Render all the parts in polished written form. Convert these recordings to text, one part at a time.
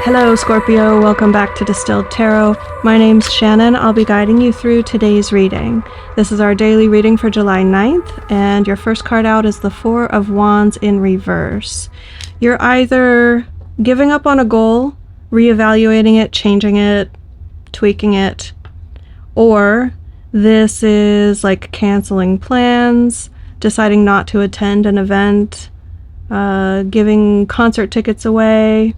Hello Scorpio, welcome back to Distilled Tarot. My name's Shannon. I'll be guiding you through today's reading. This is our daily reading for July 9th, and your first card out is the Four of Wands in reverse. You're either giving up on a goal, reevaluating it, changing it, tweaking it, or this is like canceling plans, deciding not to attend an event, giving concert tickets away,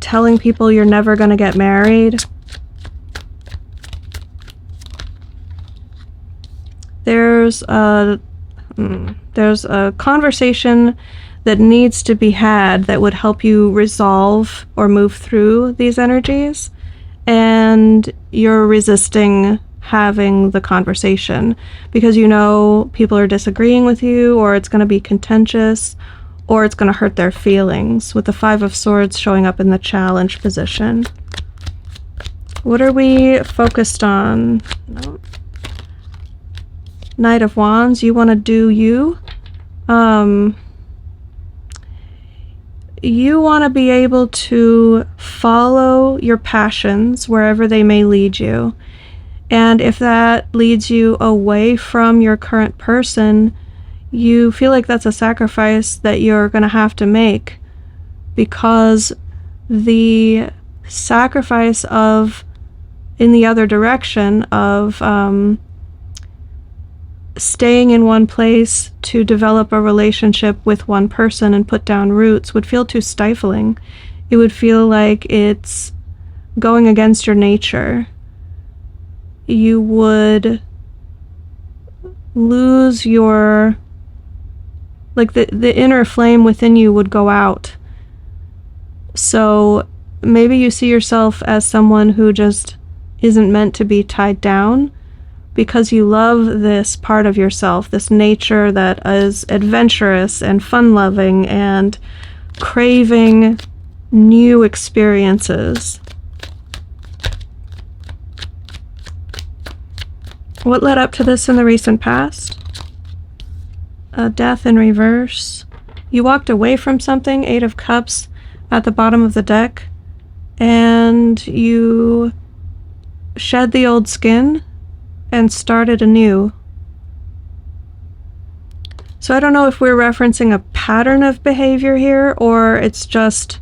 telling people you're never going to get married. There's a conversation that needs to be had that would help you resolve or move through these energies, and you're resisting having the conversation because you know people are disagreeing with you, or it's going to be contentious, or it's going to hurt their feelings, with the Five of Swords showing up in the challenge position. What are we focused on? No. Knight of Wands, you want to do you. You want to be able to follow your passions wherever they may lead you. And if that leads you away from your current person, you feel like that's a sacrifice that you're going to have to make, because the sacrifice of, in the other direction, of staying in one place to develop a relationship with one person and put down roots would feel too stifling. It would feel like it's going against your nature. You would lose your, like the inner flame within you would go out. So maybe you see yourself as someone who just isn't meant to be tied down, because you love this part of yourself, this nature that is adventurous and fun-loving and craving new experiences. What led up to this in the recent past? A Death in reverse. You walked away from something, Eight of Cups at the bottom of the deck, and you shed the old skin and started anew. So I don't know if we're referencing a pattern of behavior here, or it's just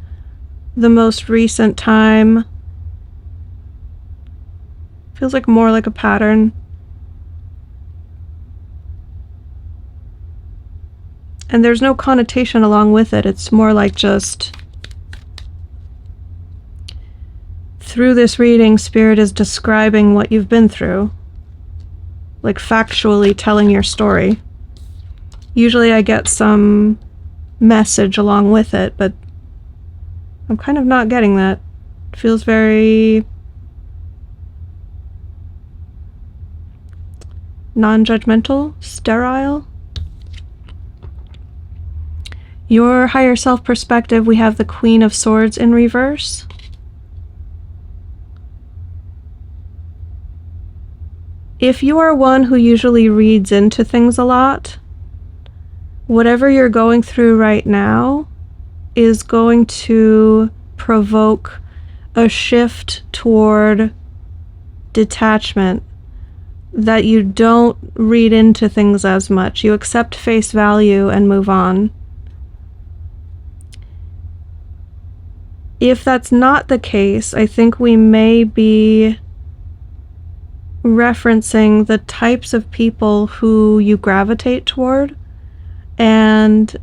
the most recent time. Feels like more like a pattern. And there's no connotation along with it. It's more like just, through this reading, Spirit is describing what you've been through. Like factually telling your story. Usually I get some message along with it, but I'm kind of not getting that. It feels very non-judgmental, sterile. Your higher self perspective, we have the Queen of Swords in reverse. If you are one who usually reads into things a lot, whatever you're going through right now is going to provoke a shift toward detachment, that you don't read into things as much. You accept face value and move on. If that's not the case, I think we may be referencing the types of people who you gravitate toward. And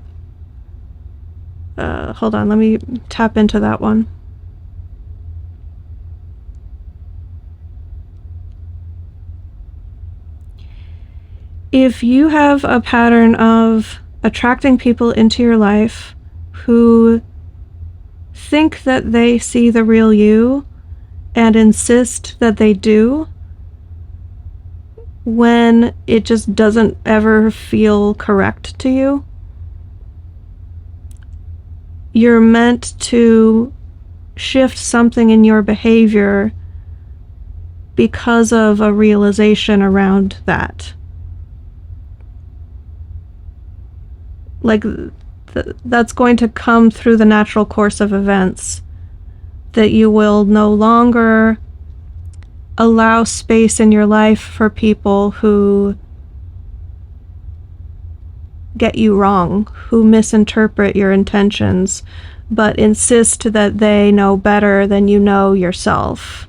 hold on, let me tap into that one. If you have a pattern of attracting people into your life who think that they see the real you and insist that they do, when it just doesn't ever feel correct to you, you're meant to shift something in your behavior because of a realization around that. like that's going to come through the natural course of events, that you will no longer allow space in your life for people who get you wrong, who misinterpret your intentions, but insist that they know better than you know yourself.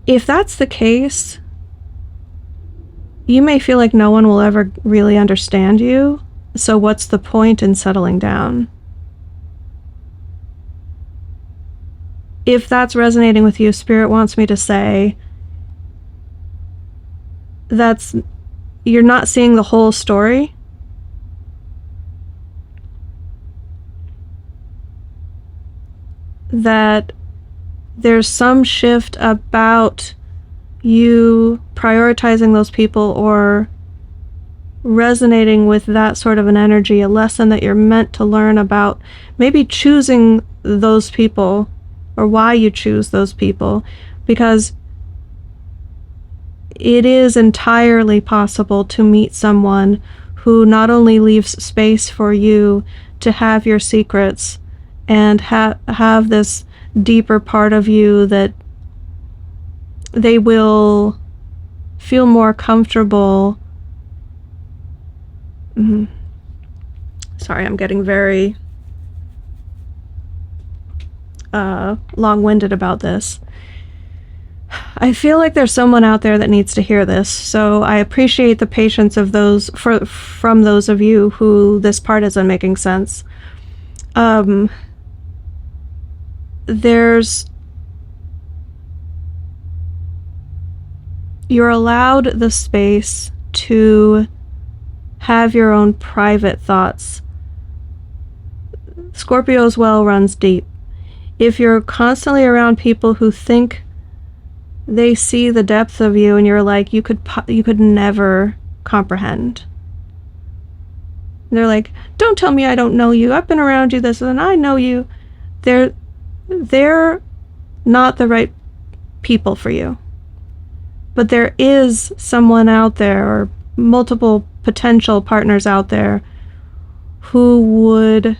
If that's the case, you may feel like no one will ever really understand you, so what's the point in settling down? If that's resonating with you, Spirit wants me to say you're not seeing the whole story. That there's some shift about you prioritizing those people or resonating with that sort of an energy, a lesson that you're meant to learn about maybe choosing those people or why you choose those people, because it is entirely possible to meet someone who not only leaves space for you to have your secrets and have this deeper part of you that they will feel more comfortable. Sorry, I'm getting very long-winded about this. I feel like there's someone out there that needs to hear this, so I appreciate the patience of from those of you who this part isn't making sense. You're allowed the space to have your own private thoughts. Scorpio's well runs deep. If you're constantly around people who think they see the depth of you and you're like, you could never comprehend. They're like, don't tell me I don't know you. I've been around you this and I know you. They're not the right people for you. But there is someone out there, or multiple potential partners out there, who would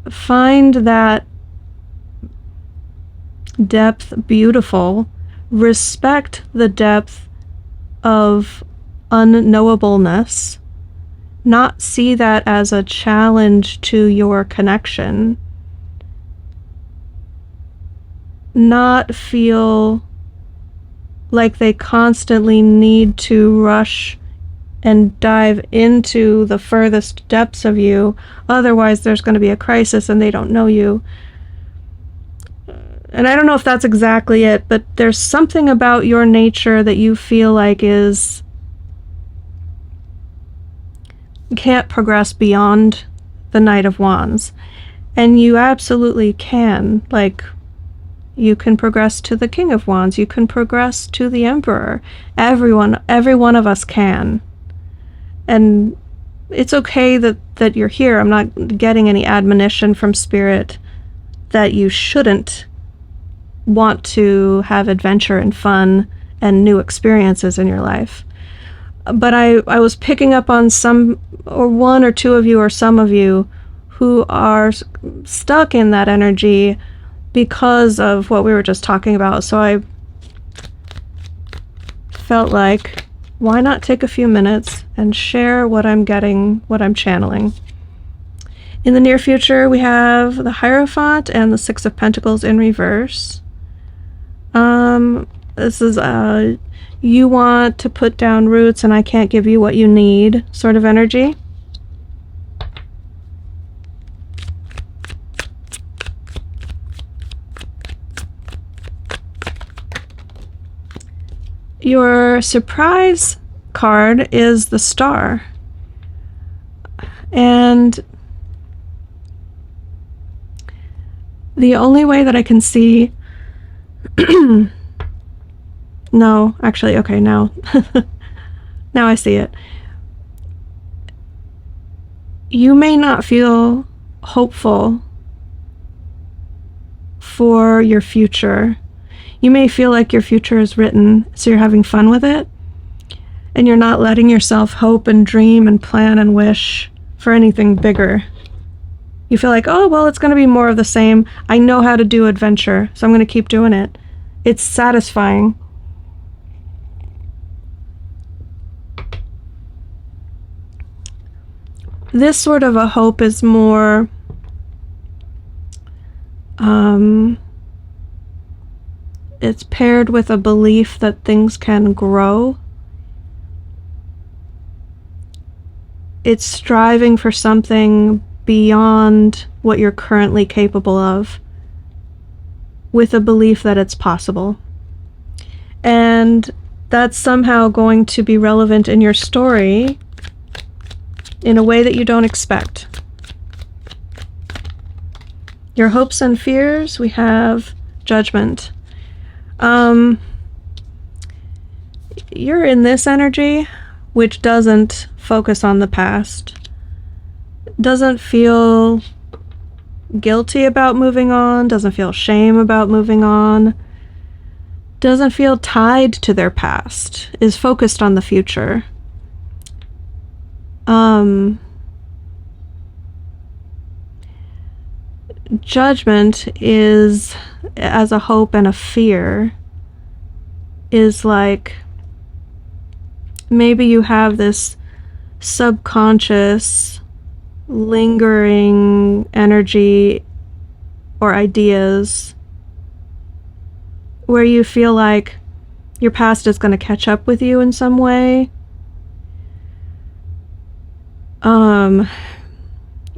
find that depth beautiful, respect the depth of unknowableness, not see that as a challenge to your connection, not feel like they constantly need to rush and dive into the furthest depths of you, otherwise there's going to be a crisis and they don't know you. And I don't know if that's exactly it, but there's something about your nature that you feel like can't progress beyond the Knight of Wands. And you absolutely can. Like, you can progress to the King of Wands. You can progress to the Emperor. Every one of us can. And it's okay that you're here. I'm not getting any admonition from Spirit that you shouldn't want to have adventure and fun and new experiences in your life. But I was picking up on one or two of you or some of you who are stuck in that energy because of what we were just talking about. So I felt like, why not take a few minutes and share what I'm getting, what I'm channeling. In the near future, we have the Hierophant and the Six of Pentacles in reverse. This is you want to put down roots and I can't give you what you need sort of energy. Your surprise card is the Star. And the only way that I can see no, actually, okay, now now I see it. You may not feel hopeful for your future. You may feel like your future is written, so you're having fun with it, and you're not letting yourself hope and dream and plan and wish for anything bigger. You feel like, oh, well, it's going to be more of the same. I know how to do adventure, so I'm going to keep doing it. It's satisfying. This sort of a hope is more it's paired with a belief that things can grow. It's striving for something beyond what you're currently capable of, with a belief that it's possible. And that's somehow going to be relevant in your story in a way that you don't expect. Your hopes and fears, we have Judgment. You're in this energy, which doesn't focus on the past, doesn't feel guilty about moving on, doesn't feel shame about moving on, doesn't feel tied to their past, is focused on the future. Judgment is, as a hope and a fear, is like maybe you have this subconscious, lingering energy or ideas where you feel like your past is going to catch up with you in some way.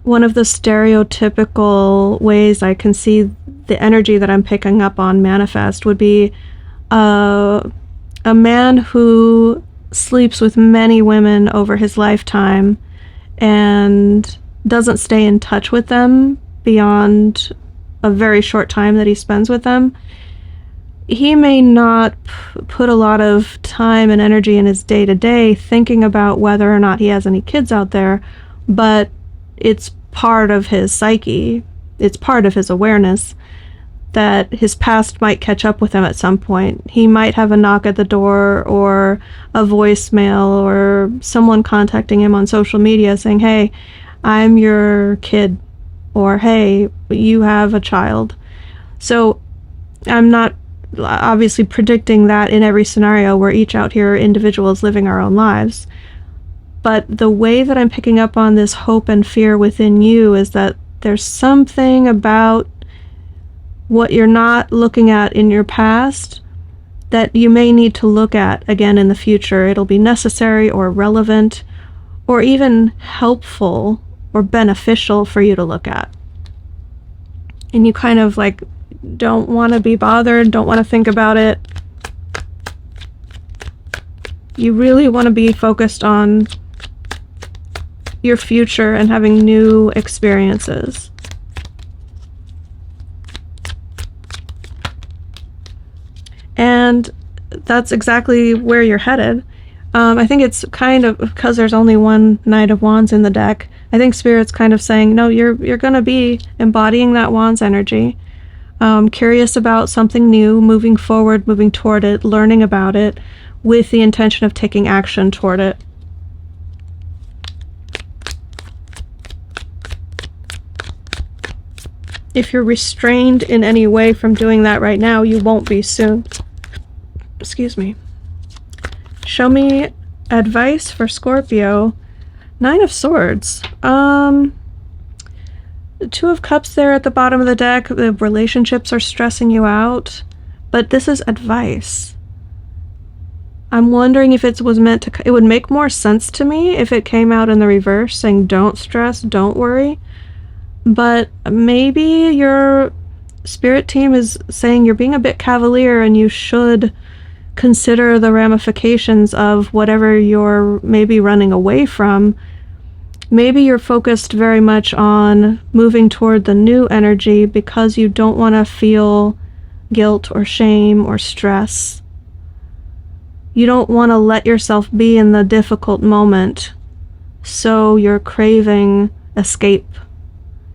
One of the stereotypical ways I can see the energy that I'm picking up on manifest would be a man who sleeps with many women over his lifetime and doesn't stay in touch with them beyond a very short time that he spends with them. He may not put a lot of time and energy in his day-to-day thinking about whether or not he has any kids out there, but it's part of his psyche, it's part of his awareness that his past might catch up with him at some point. He might have a knock at the door or a voicemail or someone contacting him on social media saying, hey, I'm your kid, or hey, you have a child. So I'm not obviously predicting that in every scenario. We're each out here individuals living our own lives. But the way that I'm picking up on this hope and fear within you is that there's something about what you're not looking at in your past that you may need to look at again in the future. It'll be necessary or relevant or even helpful or beneficial for you to look at. And you kind of like don't want to be bothered, don't want to think about it. You really want to be focused on your future and having new experiences. And that's exactly where you're headed. I think it's kind of, because there's only one Knight of Wands in the deck, I think Spirit's kind of saying, no, you're going to be embodying that Wands energy, curious about something new, moving forward, moving toward it, learning about it, with the intention of taking action toward it. If you're restrained in any way from doing that right now, you won't be soon. Excuse me. Show me advice for Scorpio. 9 of Swords. Two of Cups there at the bottom of the deck. The relationships are stressing you out, but this is advice. I'm wondering if it was meant to... It would make more sense to me if it came out in the reverse, saying don't stress, don't worry. But maybe your spirit team is saying you're being a bit cavalier and you should consider the ramifications of whatever you're maybe running away from. Maybe you're focused very much on moving toward the new energy because you don't want to feel guilt or shame or stress. You don't want to let yourself be in the difficult moment, so you're craving escape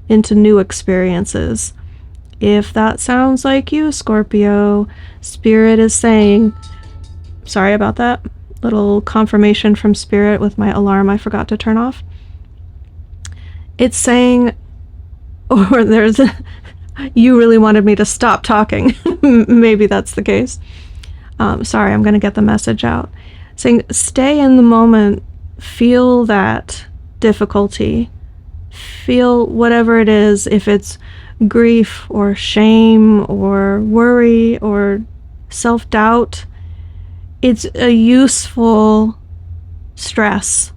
into new experiences. If that sounds like you, Scorpio, Spirit is saying, sorry about that, little confirmation from Spirit with my alarm I forgot to turn off. It's saying, or there's, you really wanted me to stop talking. Maybe that's the case. Sorry, I'm going to get the message out. Saying, stay in the moment, feel that difficulty, feel whatever it is, if it's grief or shame or worry or self-doubt. It's a useful stress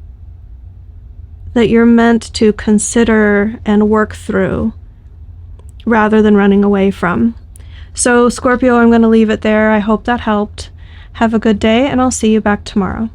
that you're meant to consider and work through rather than running away from. So Scorpio, I'm going to leave it there. I hope that helped. Have a good day, and I'll see you back tomorrow.